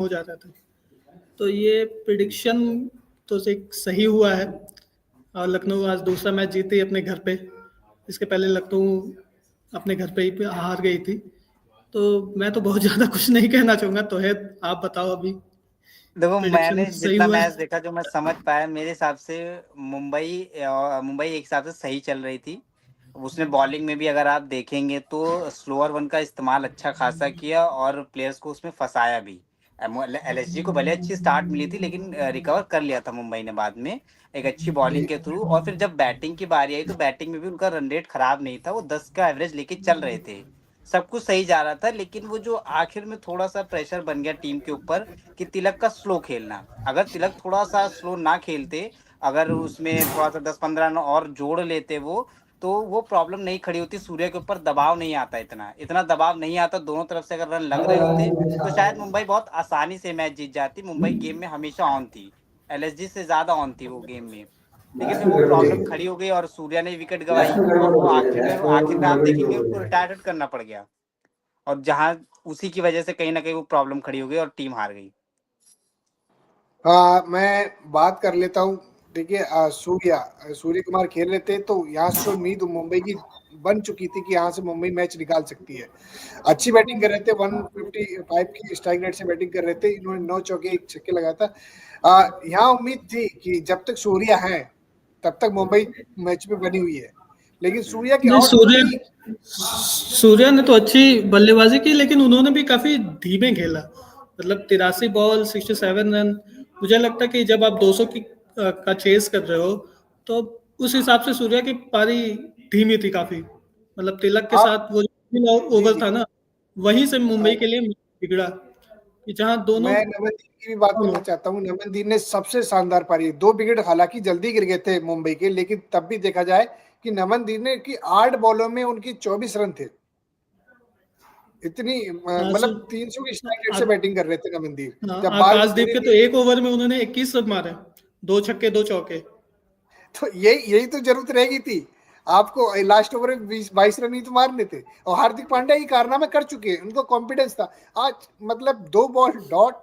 हो जाता था। तो ये प्रिडिक्शन तो सही हुआ है और लखनऊ आज दूसरा मैच जीती अपने घर पे। इसके पहले लखनऊ अपने घर पे ही हार गई थी। तो मैं तो बहुत ज़्यादा कुछ नहीं कहना चाहूँगा। तो है, आप बताओ अभी देखो, प्रिडिक्शन मैंने सही जितना हुआ मैच है? देखा, जो मैं समझ पाया, मेरे हिसाब से मुंबई एक हिसाब से सही चल रही थी। उसने बॉलिंग में भी अगर आप देखेंगे तो स्लोअर वन का इस्तेमाल अच्छा खासा किया और प्लेयर्स को उसमें फंसाया भी। एलएसजी को भले अच्छी स्टार्ट मिली थी, लेकिन रिकवर कर लिया था मुंबई ने बाद में एक अच्छी बॉलिंग के थ्रू। और फिर जब बैटिंग की बारी आई तो बैटिंग में भी उनका रन रेट खराब नहीं था, वो 10 का एवरेज लेके चल रहे थे। सब कुछ सही जा रहा था, लेकिन वो जो आखिर में थोड़ा सा प्रेशर बन गया टीम के ऊपर कि तिलक का स्लो खेलना। अगर तिलक थोड़ा सा स्लो ना खेलते, अगर उसमें थोड़ा सा 10-15 रन और जोड़ लेते वो प्रॉब्लम नहीं खड़ी होती। सूर्य के ऊपर दबाव नहीं आता, इतना इतना दबाव नहीं आता। दोनों तरफ से अगर रन लग रहे होते तो शायद मुंबई बहुत आसानी से मैच जीत जाती। मुंबई गेम में हमेशा ऑन थी, एलएसजी से ज्यादा ऑन थी वो गेम में। लेकिन जब वो प्रॉब्लम खड़ी हो गई और सूर्या ने विकेट गवाई और वो आखिर में आप देखेंगे उनको रिटायर्ड करना पड़ गया। और जहां उसी की वजह से कहीं ना कहीं वो प्रॉब्लम खड़ी हो गई और टीम हार गई। मैं बात कर लेता हूँ। देखिए, सूर्य कुमार खेल रहे थे तो यहाँ से उम्मीद मुंबई की बन चुकी थी कि यहाँ से मुंबई मैच निकाल सकती है। अच्छी बैटिंग कर रहे थे, 155 की स्ट्राइक रेट से बैटिंग कर रहे थे। इन्होंने 9 चौके 1 छक्के लगाया था। यहाँ उम्मीद थी कि जब तक सूर्या है तब तक मुंबई मैच में बनी हुई है, लेकिन सूर्या के नहीं, आउट होते ही सूर्या ने तो अच्छी बल्लेबाजी की, लेकिन उन्होंने भी काफी धीमे खेला। मतलब 83 बॉल 67 रन। मुझे लगता है कि जब आप 200 का चेस कर रहे हो तो उस हिसाब से सूर्या की पारी धीमी थी काफी। मतलब तिलक के आप साथ वो जी ओवर जी था ना, वहीं से हाँ, मुंबई के लिए बिगड़ा कि जहां दोनों मैं नमनदीप की भी बात करना चाहता हूँ। नमनदीप ने सबसे शानदार पारी, 2 विकेट हालांकि जल्दी गिर गए थे मुंबई के, लेकिन तब भी देखा जाए कि नमनदीप ने की 8 बॉलों में उनकी 24 रन थे। इतनी मतलब 300 की स्ट्राइक रेट से बैटिंग कर रहे थे नमनदीप। जब बाल आकाशदीप पूरे के तो एक ओवर में उन्होंने 21 रन मारे, 2 छक्के 2 चौके। तो यही तो जरूरत रहेगी थी आपको। लास्ट ओवर में 20-22 रन ही तो मारने थे, और हार्दिक पांड्या ये कारनामे कर चुके हैं, उनको कॉन्फिडेंस था। आज मतलब 2 बॉल डॉट,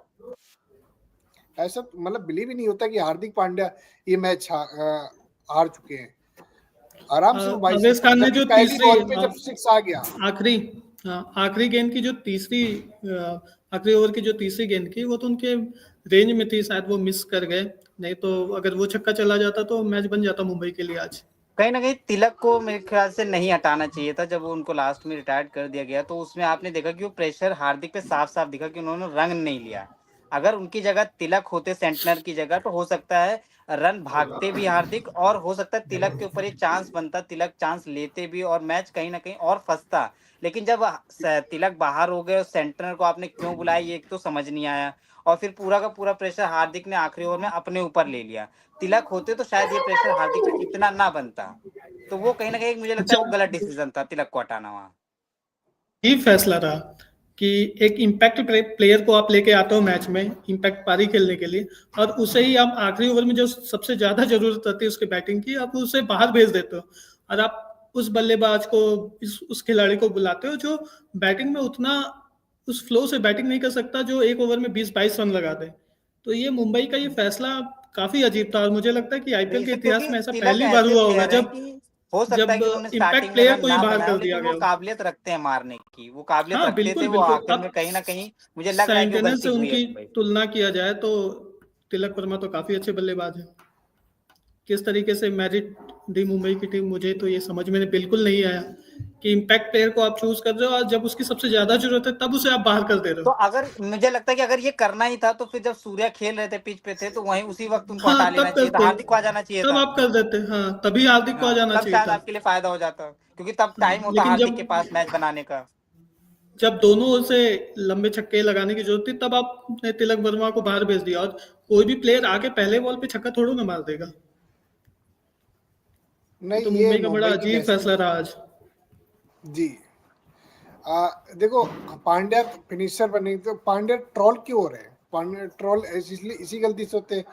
ऐसा मतलब बिलीव ही नहीं होता कि हार्दिक पांड्या ये मैच हार चुके हैं। आराम से वो 22 अवेश रन, खान ने जबकि जो पहली तीसरी बॉल पे जब 6 आ गया। आखिरी आखिरी गेंद की जो तीसरी आखिरी ओवर की जो तीसरी गेंद की, वो तो उनके रेंज में थी, शायद वो मिस कर गए। नहीं तो अगर वो छक्का चला जाता तो मैच बन जाता मुंबई के लिए आज। कहीं ना कहीं तिलक को मेरे ख्याल से नहीं हटाना चाहिए था। जब वो उनको लास्ट में रिटायर्ड कर दिया गया तो उसमें आपने देखा कि वो प्रेशर हार्दिक पे साफ साफ दिखा कि उन्होंने रन नहीं लिया। अगर उनकी जगह तिलक होते सेंटनर की जगह, तो हो सकता है रन भागते भी हार्दिक, और हो सकता है तिलक के ऊपर ये चांस बनता, तिलक चांस लेते भी और मैच कहीं ना कहीं और फंसता। लेकिन जब तिलक बाहर हो गए और सेंटनर को आपने क्यों बुलाया, ये तो समझ नहीं आया। और फिर पूरा का पूरा प्रेशर हार्दिक ने आखिरी ओवर में अपने ऊपर ले लिया। तिलक होते तो शायद ये प्रेशर हार्दिक पे इतना ना बनता। तो वो कहीं ना कहीं मुझे लगता है वो गलत डिसीजन था तिलक को हटाना वहाँ। ही फैसला रहा कि एक इम्पैक्ट प्लेयर को आप लेके आते हो मैच में, इम्पैक्ट पारी खेलने के लिए, और उसे ही आप आखिरी ओवर में जो सबसे ज्यादा जरूरत रहती है उसके बैटिंग की, आप उसे बाहर भेज देते हो। और आप उस बल्लेबाज को, उस खिलाड़ी को बुलाते हो जो बैटिंग में उतना उस फ्लो से बैटिंग नहीं कर सकता, जो एक ओवर में 20-22 रन लगा दे। तो ये मुंबई का ये फैसला काफी अजीब था, और मुझे लगता है कि आईपीएल के जैसे इतिहास क्योंकि में ऐसा तिलक पहली बार ऐसे हुआ होगा प्लेयर हैं जब कि हो सकता है जब कि उन्होंने इम्पैक्ट स्टार्टिंग में प्लेयर रन को ही ना बाहर बनाया हो, कर दिया लेकिन वो गया हो। काबिलियत रखते हैं मारने की, वो काबिलियत हाँ, रखते थे। बिल्कुल, वो बिल्कुल। आखिर में अब कहीं ना कहीं मुझे लग रहा है कि वो सेंटेनर गलती से हुई है उनकी मुंबई। तुलना किया जाए तो तिलक वर्मा तो काफ़ी अच्छे बल्लेबाज हैं। किस तरीके से मेरिट दी मुंबई की टीम, मुझे तो ये समझ में बिल्कुल नहीं आया कि इम्पैक्ट प्लेयर को आप चूज़ कर रहे हो और जब उसकी सबसे ज़्यादा ज़रूरत है तब उसे आप बाहर कर दे रहे तो हो। अगर मुझे लगता है कि अगर ये करना ही था तो फिर जब सूर्या खेल रहे थे पिच पे थे तो वहीं उसी वक्त उनको हाँ, हटा लेना तब चाहिए था, करते। हार्दिक को आ जाना चाहिए तब था। आप कर देते। हाँ, तभी हार्दिक को आ हाँ, जाना तब चाहिए शायद था। आपके लिए फायदा हो जाता, क्योंकि तब टाइम होता लेकिन हार्दिक जब के पास मैच बनाने का। जब दोनों से लंबे छक्के लगाने की जरूरत थी तब आपने तिलक वर्मा को बाहर भेज दिया, और कोई भी प्लेयर आके पहले बॉल पे छक्का थोड़ा ना मार देगा। ये नहीं, तो ये मुंबई का बड़ा मुंबई की अजीब कैसी फैसला रहा आज। जी देखो, पांड्या फिनिशर बने तो पांड्या ट्रोल क्यों हो रहे हैं? पांड्या ट्रोल इसलिए इसी गलती से होते हैं।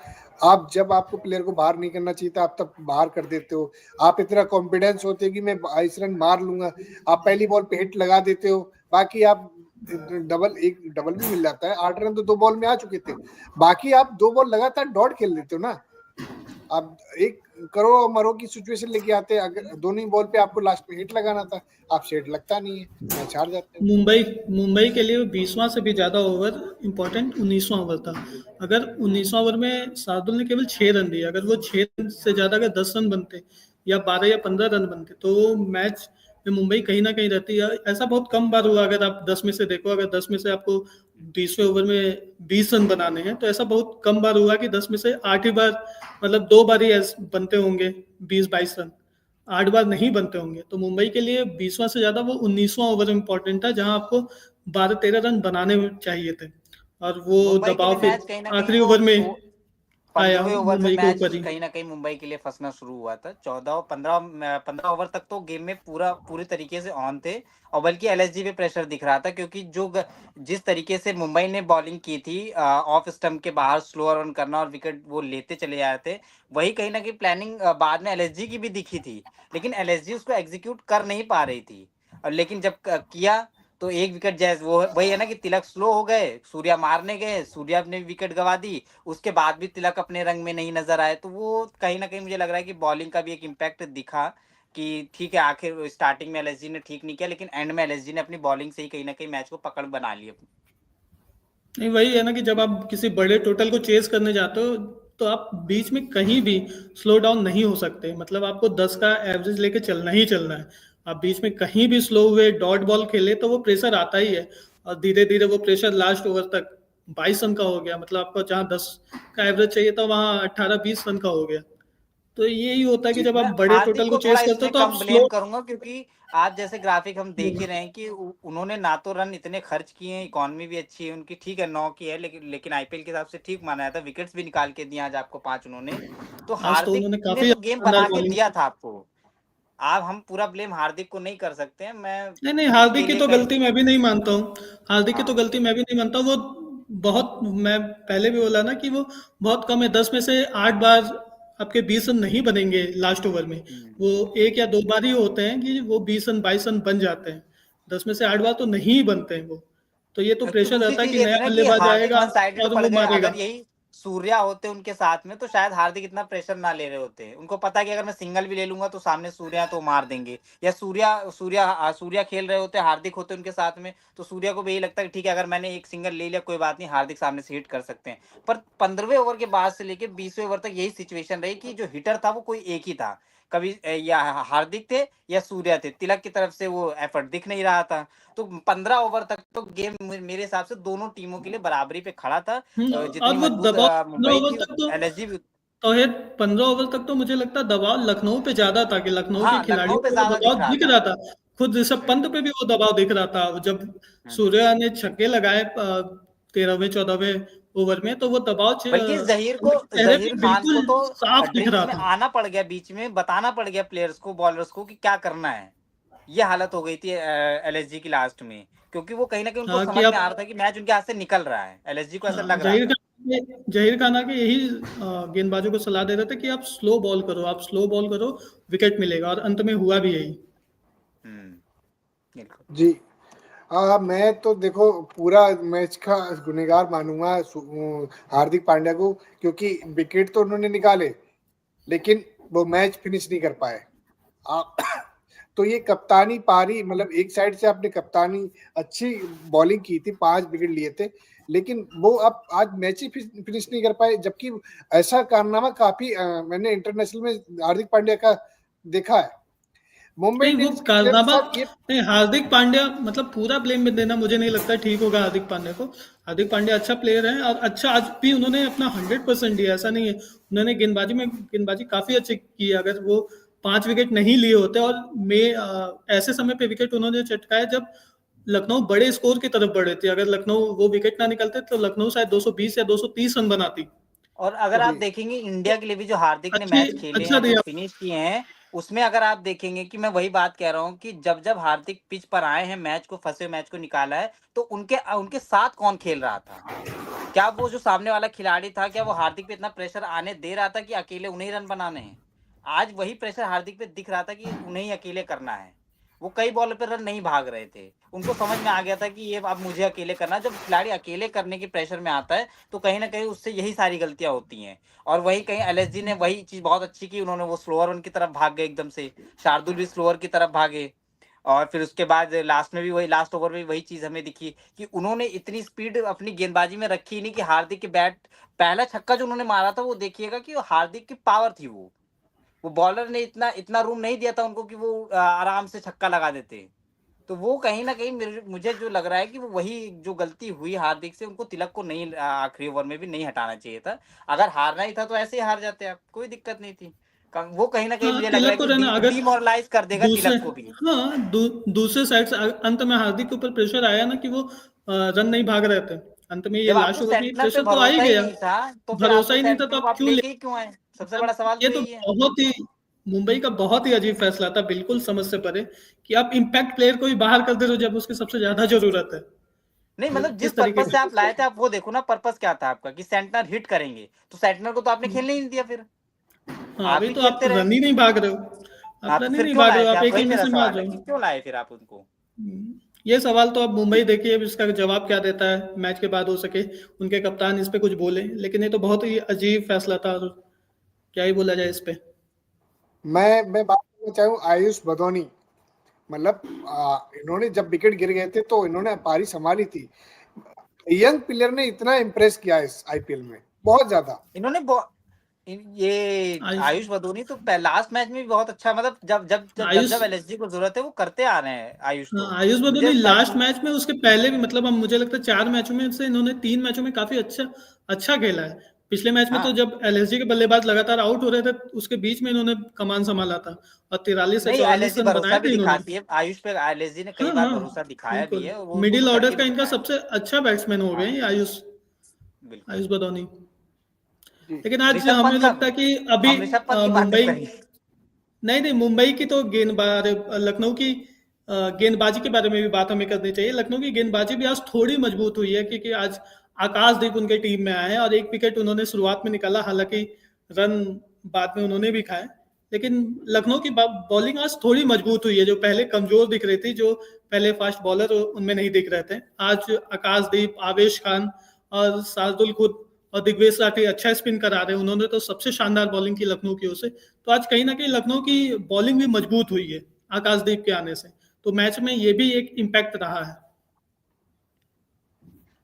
आप जब आपको प्लेयर को बाहर नहीं करना चाहिए था, आप तब बाहर कर देते हो। आप इतना कॉन्फिडेंस होते कि मैं 22 रन मार लूंगा, आप पहली बॉल पे हिट लगा देते हो। बाकी आप डबल भी मिल जाता है। 8 रन तो 2 बॉल में आ चुके थे। बाकी आप 2 बॉल लगातार डॉट खेल लेते हो ना, आप एक करो मरो की सिचुएशन लेके आते हैं। अगर दोनों ही बॉल पे आपको लास्ट में हिट लगाना था, आपसे हिट लगता नहीं है, मैच हार जाते हैं। मुंबई के लिए 20वां से भी ज़्यादा ओवर इम्पोर्टेंट 19वां ओवर था। अगर 19वां ओवर में शार्दुल ने केवल 6 रन दिए, अगर वो 6 रन से ज़्यादा अगर 10 रन बनते या 12 या 15 रन बनते तो मैच में मुंबई कहीं ना कहीं रहती है। ऐसा बहुत कम बार हुआ, अगर आप 10 में से देखो, अगर 10 में से आपको 20वें ओवर में 20 रन बनाने हैं तो ऐसा बहुत कम बार हुआ कि 10 में से 8 ही बार, मतलब 2 बार ही बनते होंगे 20-22 रन, 8 बार नहीं बनते होंगे। तो मुंबई के लिए 20वां से ज्यादा वो 19वां ओवर इम्पोर्टेंट था, जहां आपको 12-13 रन बनाने चाहिए थे, और वो मुंबई के लिए दबाव फिर मैच कहीं ना कहीं आखिरी ओवर में आया 15वें ओवर में मुंबई के मैच ऊपर ही। कहीं ना कहीं मुंबई के लिए फंसना शुरू हुआ था। 15 ओवर तक तो गेम में पूरे तरीके से ऑन थे, और बल्कि एलएसजी पे प्रेशर दिख रहा था, क्योंकि जिस तरीके से मुंबई ने बॉलिंग की थी, ऑफ स्टंप के बाहर स्लो रन करना और विकेट वो लेते चले जा रहे थे, वही कहीं ना कहीं प्लानिंग बाद में एलएसजी की भी दिखी थी, लेकिन एलएसजी उसको एग्जीक्यूट कर नहीं पा रही थी। और लेकिन जब किया तो एक विकेट जैसे वो वही है ना कि तिलक स्लो हो गए, सूर्या मारने गए, सूर्या ने विकेट गवा दी, उसके बाद भी तिलक अपने रंग में नहीं नजर आए। तो वो कहीं ना कहीं मुझे लग रहा है कि बॉलिंग का भी एक इम्पैक्ट दिखा कि ठीक है, आखिर स्टार्टिंग में एलएसजी ने ठीक नहीं किया, लेकिन एंड में एलएसजी ने अपनी बॉलिंग से ही कहीं ना कहीं मैच को पकड़ बना ली अपनी। नहीं, वही है ना कि जब आप किसी बड़े टोटल को चेस करने जाते हो तो आप बीच में कहीं भी स्लो डाउन नहीं हो सकते, मतलब आपको 10 का एवरेज लेके चलना ही चलना है। आप बीच में कहीं भी स्लो हुए, डॉट बॉल खेले तो वो प्रेशर आता ही है, और धीरे धीरे वो प्रेशर लास्ट ओवर तक 22 रन का हो गया, मतलब आपको जहाँ 10 का एवरेज चाहिए था वहाँ 18-20 रन का हो गया। तो यही होता है कि जी जब मैं आप बड़े हार्दिक टोटल को को चेस थोड़ा करते हो इसमें तो आप कम ब्लेम स्लो। करूंगा, क्योंकि आज जैसे ग्राफिक हम देख ही रहे हैं कि उन्होंने ना तो रन इतने खर्च किए हैं, इकोनॉमी भी अच्छी है उनकी, ठीक है 9 की है, लेकिन आईपीएल के हिसाब से ठीक माना जाता है। विकेट्स भी निकाल के दिए आज आपको 5 उन्होंने। तो आज तो हार्दिक उन्होंने ने काफी तो गेम शानदार बना के बॉलिंग। दिया था आपको। आप हम पूरा ब्लेम हार्दिक को नहीं कर सकते हैं। मैं नहीं नहीं, उसके हार्दिक की लिए तो कहीं गलती मैं भी नहीं मानता हूँ। हार्दिक की तो हाँ गलती मैं भी नहीं मानता हूँ। वो बहुत, मैं पहले भी बोला ना कि वो बहुत कम है, 10 में से 8 बार आपके 20 रन नहीं बनेंगे लास्ट ओवर में। वो 1 या 2 बार ही होते हैं कि वो 20 रन 22 रन बन जाते हैं, 10 में से 8 बार तो नहीं बनते हैं वो। तो ये तो तो प्रेशर दूसरी रहता है चीज कि ये नया थी ना कि बल्लेबाज हार्दिक आएगा वन साइडेड और पड़ वो गए। मारेगा। अगर यही सूर्या होते उनके साथ में तो शायद हार्दिक इतना प्रेशर ना ले रहे होते। उनको पता है कि अगर मैं सिंगल भी ले लूंगा तो सामने सूर्या तो मार देंगे, या सूर्या खेल रहे होते, हार्दिक होते उनके साथ में, तो सूर्या को भी यही लगता है कि ठीक है, अगर मैंने एक सिंगल ले लिया कोई बात नहीं, हार्दिक सामने से हिट कर सकते हैं। पर 15वें ओवर के बाद से लेके 20वें ओवर तक यही सिचुएशन रही कि जो हिटर था वो कोई एक ही था। कभी या हार्दिक थे या सूर्या थे, तिलक की तरफ से वो एफर्ट दिख नहीं रहा था। तो 15 ओवर तक तो गेम मेरे हिसाब से दोनों टीमों के लिए बराबरी पे खड़ा था। और जितनी वो मजबूत दबाव 15 मुंबई ओवर थी, तक तो, एलएसजी भी। तौहिद 15 ओवर तक तो मुझे लगता है दबाव लखनऊ पे ज्यादा था, कि लखनऊ के हाँ, खिलाड़ियों लखनऊ पे पे वो ज्यादा दिख दबाव रहा दिख था। रहा था। खुद ऋषभ पंत हम्म, पे भी वो दबाव दिख रहा था जब हम्म। सूर्या ने छक्के लगाए 13वें 14वें ओवर में, तो वो दबाव बल्कि पंत के चेहरे जहीर पे खान को बिल्कुल तो साफ दिख ड्रिल्स रहा में था। आना पड़ गया, बीच में बताना पड़ गया प्लेयर्स को, बॉलर्स को कि क्या करना है। ये हालत हो गई थी एलएसजी की लास्ट में, क्योंकि वो कहीं ना कहीं उनको हाँ कि समझ में आप आ रहा था कि मैच उनके हाथ से निकल रहा है, एलएसजी को ऐसा हाँ, लग रहा था। जहीर खान आके यही गेंदबाजों को सलाह दे रहे थे कि आप स्लो बॉल करो, आप स्लो बॉल करो, विकेट मिलेगा, और अंत में हुआ भी यही। हम्म, बिल्कुल। जी। मैं तो देखो पूरा मैच का गुनहगार मानूंगा हार्दिक पांड्या को, क्योंकि विकेट तो उन्होंने निकाले लेकिन वो मैच फिनिश नहीं कर पाए। तो ये कप्तानी पारी, मतलब एक साइड से आपने कप्तानी अच्छी बॉलिंग की थी, 5 विकेट लिए थे, लेकिन वो अब आज मैच ही फिनिश नहीं कर पाए। जबकि ऐसा कारनामा काफी मैंने इंटरनेशनल में हार्दिक पांड्या का देखा है। मुंबई नहीं, वो इंडियंस के प्लेयर के कारनामा साथ ये नहीं, हार्दिक पांड्या मतलब पूरा ब्लेम में देना मुझे नहीं लगता ठीक होगा हार्दिक पांड्या को। हार्दिक पांड्या अच्छा प्लेयर है, और अच्छा आज भी उन्होंने अपना 100% दिया, ऐसा नहीं है। उन्होंने गेंदबाजी काफी अच्छी की है। अगर वो 5 विकेट नहीं लिए होते, और ऐसे समय पे विकेट उन्होंने चटकाया जब लखनऊ बड़े स्कोर की तरफ बढ़े थे। अगर लखनऊ वो विकेट ना निकलते तो लखनऊ शायद 220 या 230 रन बनाती। और अगर तो आप देखेंगे इंडिया के लिए भी जो हार्दिक ने अच्छी मैच खेले अच्छा हैं, जो दिया। फिनिश किए हैं, उसमें अगर आप देखेंगे कि मैं वही बात कह रहा हूं कि जब जब हार्दिक पिच पर आए हैं, मैच को फंसे मैच को निकाला है, तो उनके उनके साथ कौन खेल रहा था? क्या वो जो सामने वाला खिलाड़ी था, क्या वो हार्दिक पे इतना प्रेशर आने दे रहा था कि अकेले उन्हें रन बनाने हैं? आज वही प्रेशर हार्दिक पे दिख रहा था कि उन्हें ही अकेले करना है। वो कई बॉल पे रन नहीं भाग रहे थे। उनको समझ में आ गया था कि ये अब मुझे अकेले करना। जब खिलाड़ी अकेले करने की प्रेशर में आता है तो कहीं ना कहीं उससे यही सारी गलतियां होती हैं। और वही कहीं एलएसजी ने वही चीज बहुत अच्छी की, उन्होंने वो स्लोअर वन की तरफ भाग गए एकदम से, शार्दुल भी स्लोअर की तरफ भागे। और फिर उसके बाद लास्ट में भी वही, लास्ट ओवर में वही चीज हमें दिखी कि उन्होंने इतनी स्पीड अपनी गेंदबाजी में रखी नहीं कि हार्दिक के बैट, पहला छक्का जो उन्होंने मारा था वो देखिएगा कि हार्दिक की पावर थी, वो बॉलर ने इतना इतना रूम नहीं दिया था उनको कि वो आराम से छक्का लगा देते। तो वो कहीं ना कहीं मुझे जो लग रहा है कि वो वही जो गलती हुई हार्दिक से, उनको तिलक को नहीं आखिरी ओवर में भी नहीं हटाना चाहिए था। अगर हारना ही था तो ऐसे ही हार जाते आप, कोई दिक्कत नहीं थी। वो कहीं ना कहीं हाँ, मुझे लग रहा है तिलक को रहना कि अगर डिमोरलाइज कर देगा दूसरे तिलक को भी। हाँ दूसरे साइड से अंत में हार्दिक के ऊपर प्रेशर आया ना कि वो रन नहीं भाग रहे थे अंत में, ये जब लास्ट आपको ओवर में सेंटनर पे प्रेशर तो आ ही भरोसा ही गया, नहीं था तो फिर भरोसा आपको ही नहीं था तो सेंटनर को आप आप क्यों ले, लेके ही क्यों आए? सबसे बड़ा सवाल ये तो तो यही है। बहुत ही मुंबई का बहुत ही अजीब फैसला था, बिल्कुल समझ से परे कि आप इम्पैक्ट प्लेयर को ही बाहर कर दे रहे हो जब उसकी सबसे ज्यादा जरूरत है। नहीं मतलब जिस किस तरीके पर्पज से आप लाए थे, आप वो देखो ना, पर्पज क्या था आपका कि सेंटनर हिट करेंगे, तो सेंटनर को तो आपने खेलने ही नहीं दिया। फिर हाँ, आप अभी ही तो आप खेलते रहे। रन ही नहीं भाग रहे हो, आप आप तो रन ही फिर नहीं क्यों भाग लाए रहे हो, थे? आप आप एक वही ही मेरा मिस में मार सवाल रहे है हो। कि क्यों लाए फिर आप उनको? ये सवाल तो अब मुंबई देखिए अब इसका जवाब क्या देता है मैच के बाद, हो सके उनके कप्तान इस पे कुछ बोले, लेकिन ये तो बहुत ही अजीब फैसला था, क्या ही बोला जाए इस पे। मैं बात करना चाहूँ आयुष बदौनी, मतलब इन्होंने जब विकेट गिर गए थे तो इन्होंने पारी संभाली थी। यंग प्लेयर ने इतना इम्प्रेस किया इस आईपीएल में, बहुत ज्यादा। इन्होंने ये आयुष आयुष बदोनी तो लास्ट मैच में भी बहुत अच्छा, मतलब जब जब जब जब आयुष जब एलएसजी को जरूरत है वो करते आ रहे हैं आयुष। तो हाँ, आयुष बदौनी मुझे लास्ट मैच में, उसके पहले भी मतलब अब मुझे लगता है 4 मैचों में से इन्होंने 3 मैचों में काफी अच्छा खेला है। पिछले मैच में तो हाँ जब एलएसजी के बल्लेबाज लगातार आउट हो रहे थे उसके बीच में इन्होंने कमान संभाला था और 43 से नहीं, 44 एलएसजी रन भरोसा बनाए भी थे इन्होंने। दिखाती है आयुष पे, एलएसजी ने कई हाँ बार हाँ भरोसा दिखाया भी बिल्कुल, है, वो उन्होंने मिडिल ऑर्डर करके का भी इनका दिखाया। सबसे अच्छा बैट्समैन हो गए हाँ ये आयुष बिल्कुल। आयुष बदौनी। जी लेकिन आज ऋषभ हमें पंत लगता है साहब, कि अभी हम ऋषभ पंत की बात नहीं मुंबई, करेंगे। नहीं मुंबई की तो गेंदबाज, लखनऊ की गेंदबाजी के बारे में भी बात हमें करनी चाहिए। लखनऊ की गेंदबाजी भी आज थोड़ी मजबूत हुई है क्योंकि आज आकाशदीप उनके टीम में आए हैं और एक विकेट उन्होंने शुरुआत में निकाला, हालांकि रन बाद में उन्होंने भी खाए, लेकिन लखनऊ की बॉलिंग आज थोड़ी मजबूत हुई है, जो पहले कमजोर दिख रही थी, जो पहले फास्ट बॉलर उनमें नहीं दिख रहे थे। आज आकाशदीप, आवेश खान और शार्दुल खुद और दिग्वेश राठी अच्छा स्पिन करा रहे हैं, उन्होंने तो सबसे शानदार बॉलिंग की लखनऊ की ओर से। तो आज कहीं ना कहीं लखनऊ की बॉलिंग भी मजबूत हुई है आकाशदीप के आने से, तो मैच में ये भी एक इम्पैक्ट रहा है।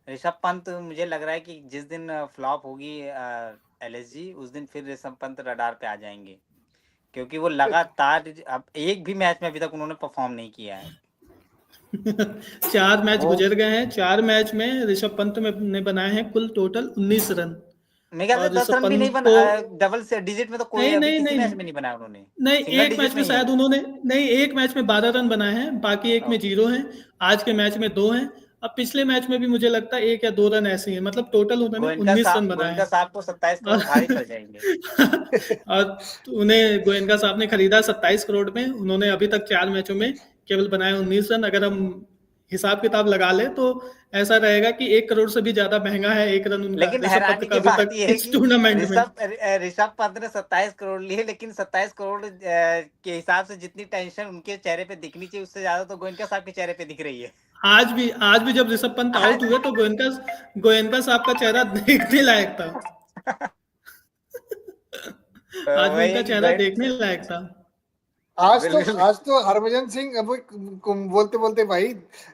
ऋषभ पंत मुझे लग रहा है कि जिस दिन फ्लॉप होगी एलएसजी, उस दिन फिर ऋषभ पंत रडार पे आ जाएंगे, क्योंकि वो लगातार अब एक भी मैच में अभी तक उन्होंने परफॉर्म नहीं किया है। 4 मैच वो गुजर गए हैं, 4 मैच में ऋषभ पंत ने बनाए हैं कुल टोटल 19 रन, मेरे ख्याल से और 10 ऋषभ रन भी नहीं पंत बना, को डबल से डिजिट में तो कोई नहीं अभी नहीं किसी नहीं मैच में नहीं बनाया उन्होंने। नहीं, सिंगल एक डिजिट मैच में में ही है शायद वो। उन्होंने, नहीं एक मैच में 12 रन बनाए हैं, बाकी एक में 0 हैं, आज के मैच में 2 हैं। अब पिछले मैच में भी मुझे लगता है 1 या 2 रन ऐसे ही हैं, मतलब टोटल उन्होंने 19 रन बनाए गोयनका हैं। साहब को 27 करोड़ भारी पड़ जाएंगे। और उन्हें गोयनका साहब ने खरीदा 27 करोड़ में, उन्होंने अभी तक 4 मैचों में केवल बनाए 19 रन। अगर हम हिसाब किताब लगा ले तो ऐसा रहेगा कि 1 करोड़ से भी ज्यादा महंगा है 1 रन उनका, लेकिन ऋषभ पंत हैरानी का की अभी बात तक यह है इस कि टूर्नामेंट में। ऋषभ पंत ने 27 करोड़ लिए, लेकिन 27 करोड़ के हिसाब से जितनी टेंशन उनके चेहरे पे दिखनी चाहिए उससे ज्यादा तो गोयनका साहब के चेहरे पे दिख रही है। आज भी जब ऋषभ पंत आउट हुए तो गोयनका साहब का चेहरा देखने लायक था। आज भी वही उनका है कि चेहरा देखने लायक था। बिल्कुल। आज तो हरभजन सिंह अब बोलते बोलते भाई,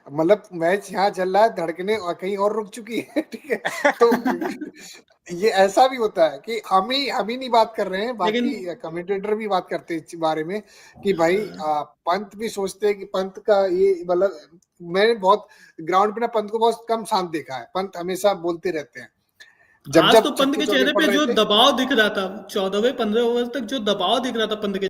मतलब मैच यहाँ चल रहा है, धड़कने और कहीं और रुक चुकी है, ठीक है। तो ये ऐसा भी होता है कि हम ही नहीं बात कर रहे हैं, बाकी कमेंटेटर भी बात करते हैं इस बारे में कि भाई पंत भी सोचते हैं कि पंत का ये, मतलब मैंने बहुत ग्राउंड पे ना पंत को बहुत कम शांत देखा है, पंत हमेशा बोलते रहते हैं। आज तो पंत के चेहरे पे जो दबाव दिख रहा था 14वें 15 ओवर तक, जो दबाव दिख रहा था पंत के